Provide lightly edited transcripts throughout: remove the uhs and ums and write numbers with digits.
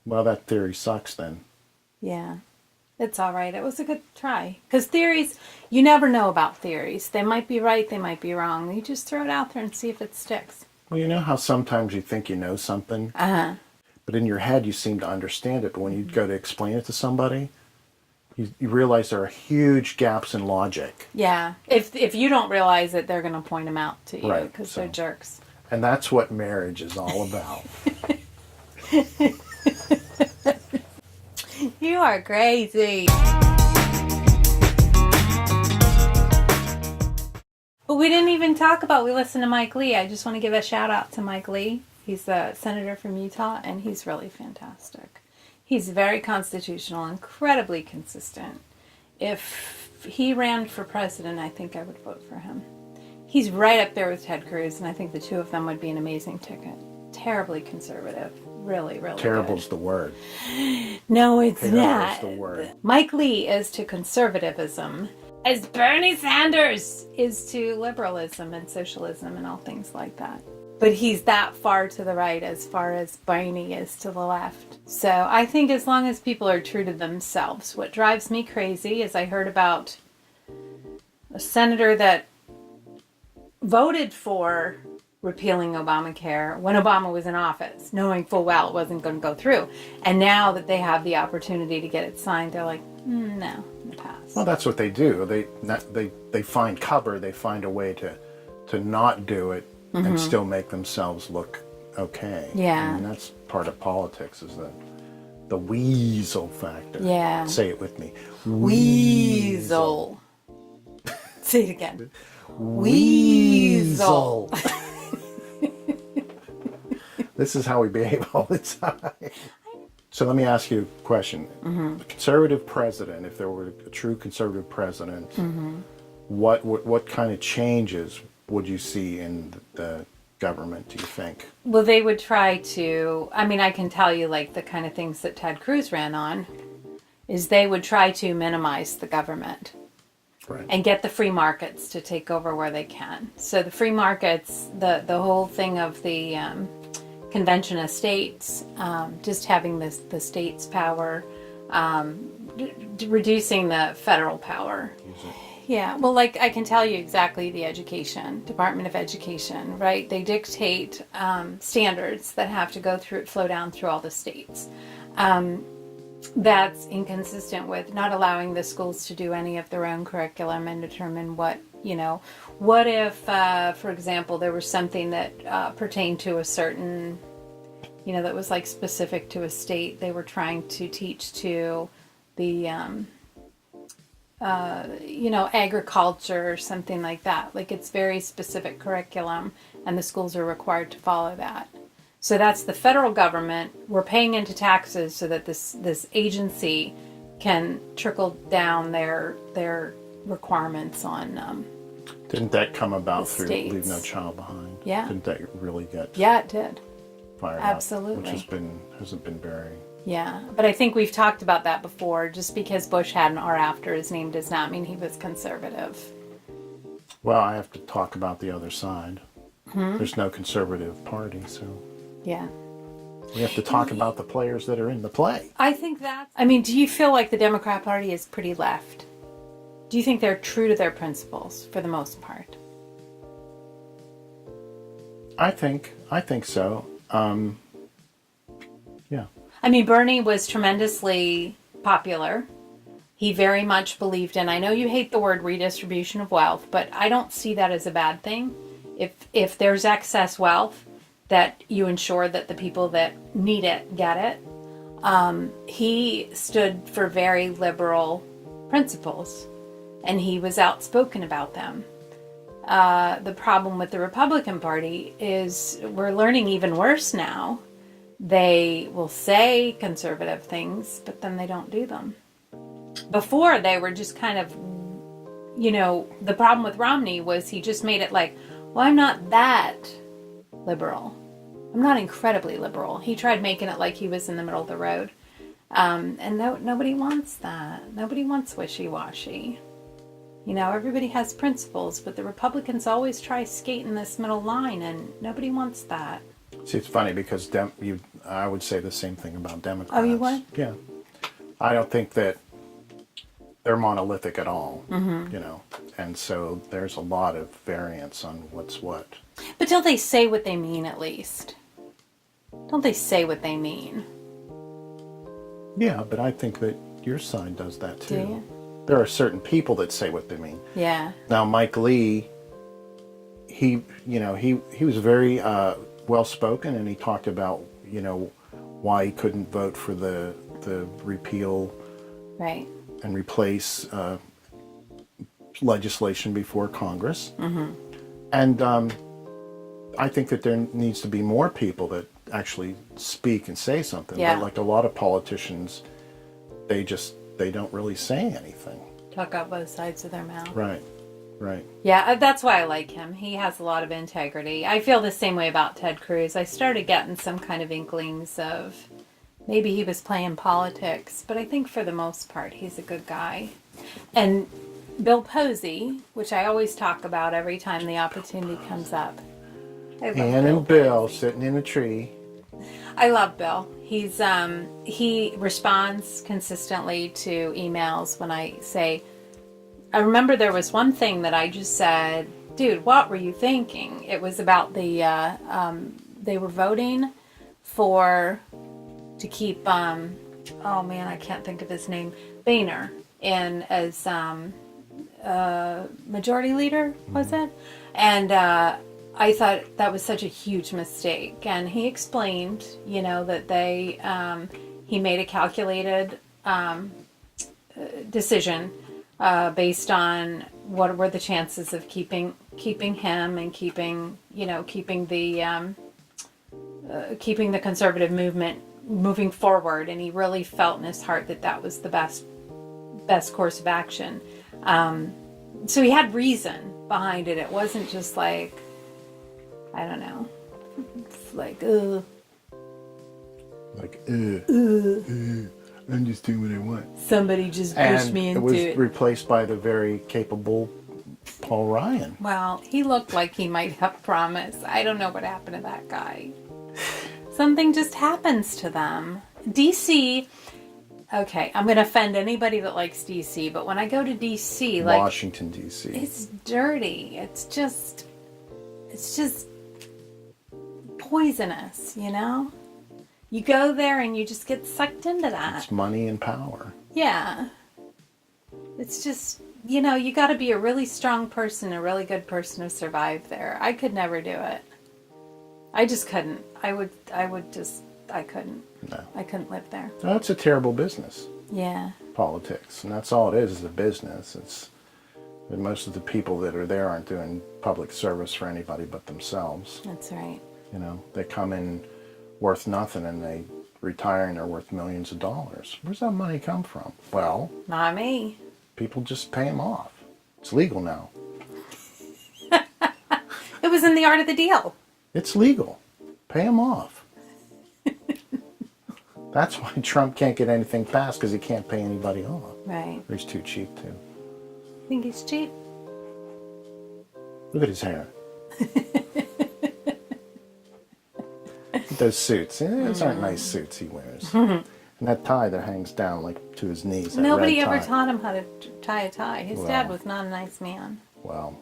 Well, that theory sucks then. Yeah. It's all right. It was a good try. Because theories, you never know about theories. They might be right, they might be wrong. You just throw it out there and see if it sticks. Well, you know how sometimes you think you know something, Uh-huh. but in your head you seem to understand it. But when you go to explain it to somebody, you realize there are huge gaps in logic. Yeah. If you don't realize it, they're going to point them out to you Right, because so. they're jerks. And that's what marriage is all about. You are crazy. But we didn't even talk about, we listened to Mike Lee. I just want to give a shout out to Mike Lee. He's a senator from Utah, and he's really fantastic. He's very constitutional, incredibly consistent. If he ran for president, I think I would vote for him. He's right up there with Ted Cruz, and I think the two of them would be an amazing ticket. Terribly conservative. Really, really Terrible's good. the word. No, it's Terrible not. is the word. Mike Lee is to conservatism as Bernie Sanders is to liberalism and socialism and all things like that. But he's that far to the right as far as Bernie is to the left. So I think as long as people are true to themselves. What drives me crazy is I heard about a senator that voted for repealing Obamacare when Obama was in office, knowing full well it wasn't going to go through. And now that they have the opportunity to get it signed, they're like, no, pass. Well, that's what they do. They find cover. They find a way to not do it and still make themselves look okay. Yeah. I mean, that's part of politics, is the Weasel Factor. Yeah. Say it with me. Weasel. Say it again. Weasel. This is how we behave all the time. So let me ask you a question. A conservative president, if there were a true conservative president, what kind of changes would you see in the government, do you think? Well, they would try to, I mean, I can tell you like the kind of things that Ted Cruz ran on, is they would try to minimize the government. Right. And get the free markets to take over where they can. So the free markets, the whole thing of the convention of states, just having the states' power, reducing the federal power. Yeah, well, like I can tell you exactly the education, Department of Education, right? They dictate standards that have to flow down through all the states. That's inconsistent with not allowing the schools to do any of their own curriculum and determine what if, for example, there was something that pertained to a certain, that was like specific to a state. They were trying to teach to the, agriculture or something like that. Like it's very specific curriculum and the schools are required to follow that. So that's the federal government. We're paying into taxes so that this agency can trickle down their requirements on. Didn't that come about through states. Leave No Child Behind? Yeah. Didn't that really get Yeah, it did. fired Absolutely. up? Which hasn't been very. Yeah, but I think we've talked about that before. Just because Bush had an R after his name does not mean he was conservative. Well, I have to talk about the other side. There's no conservative party, so. Yeah. We have to talk about the players that are in the play. I think do you feel like the Democrat Party is pretty left? Do you think they're true to their principles for the most part? I think so. Yeah. I mean, Bernie was tremendously popular. He very much believed in, I know you hate the word redistribution of wealth, but I don't see that as a bad thing. If there's excess wealth, that you ensure that the people that need it get it. He stood for very liberal principles, and he was outspoken about them. The problem with the Republican Party is we're learning even worse now. They will say conservative things, but then they don't do them. Before, they were just kind of, the problem with Romney was he just made it like, well, I'm not that liberal. I'm not incredibly liberal. He tried making it like he was in the middle of the road. And nobody wants that. Nobody wants wishy-washy. Everybody has principles, but the Republicans always try skating this middle line, and nobody wants that. See, it's funny because I would say the same thing about Democrats. Oh, you would? Yeah. I don't think that they're monolithic at all, and so there's a lot of variance on what's what. But don't they say what they mean at least? Don't they say what they mean? Yeah, but I think that your side does that too. Do you? There are certain people that say what they mean. Yeah. Now, Mike Lee, he was very well spoken, and he talked about why he couldn't vote for the repeal, Right. and replace legislation before Congress. Mm-hmm. And I think that there needs to be more people that actually speak and say something. Yeah. But like a lot of politicians, they don't really say anything. Talk out both sides of their mouth. Right. Right. Yeah, that's why I like him. He has a lot of integrity. I feel the same way about Ted Cruz. I started getting some kind of inklings of maybe he was playing politics, but I think for the most part he's a good guy. And Bill Posey, which I always talk about every time the opportunity comes up. I love Ann and Bill Posey. sitting in a tree. I love Bill. He's he responds consistently to emails when I say, I remember there was one thing that I just said, dude, what were you thinking? It was about the they were voting to keep oh man, I can't think of his name, Boehner in as majority leader, was it? And I thought that was such a huge mistake. And he explained, that he made a calculated decision based on what were the chances of keeping him and keeping the conservative movement moving forward. And he really felt in his heart that was the best course of action. So he had reason behind it. It wasn't just like, I don't know, like, I'm just doing what I want. somebody just pushed me into it. Was it. replaced by the very capable Paul Ryan. Well, he looked like he might have promise. I don't know what happened to that guy. Something just happens to them. DC, okay, I'm going to offend anybody that likes DC, but when I go to DC, like, Washington, D.C. it's dirty. It's just poisonous, You go there and you just get sucked into that. It's money and power. Yeah. It's just, you got to be a really strong person, a really good person to survive there. I could never do it. I just couldn't. I couldn't. No. I couldn't live there. That's a terrible business, Yeah. politics. And that's all it is a business. It's and most of the people that are there aren't doing public service for anybody but themselves. That's right. They come in worth nothing and they retire and they're worth millions of dollars. Where's that money come from? Well, Not me. people just pay them off. It's legal now. It was in the art of the deal. It's legal. Pay them off. That's why Trump can't get anything passed, because he can't pay anybody off. Right. He's too cheap, too. Think he's cheap? Look at his hair. Those suits. Those aren't nice suits he wears. And that tie that hangs down like to his knees. That Nobody red ever tie. taught him how to tie a tie. His Well. dad was not a nice man. Well,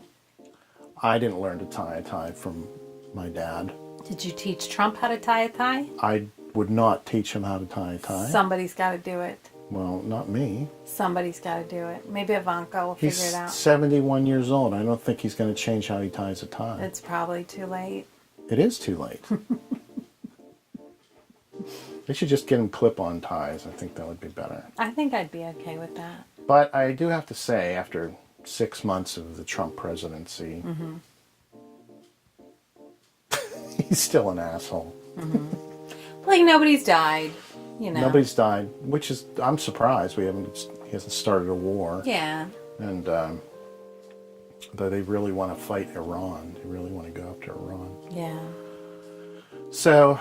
I didn't learn to tie a tie from my dad. Did you teach Trump how to tie a tie? I would not teach him how to tie a tie. Somebody's got to do it. Well, not me. Somebody's got to do it. Maybe Ivanka will He's figure it out. 71 years old. I don't think he's going to change how he ties a tie. It's probably too late. It is too late. They should just get him clip-on ties. I think that would be better. I think I'd be okay with that. But I do have to say, after 6 months of the Trump presidency, he's still an asshole. Like, nobody's died, Nobody's died, which is, I'm surprised. He hasn't started a war. Yeah. And though they really want to fight Iran. They really want to go after Iran. Yeah. So,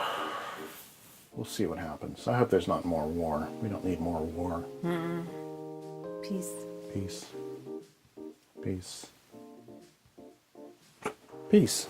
we'll see what happens. I hope there's not more war. We don't need more war. Peace. Peace. Peace. Peace.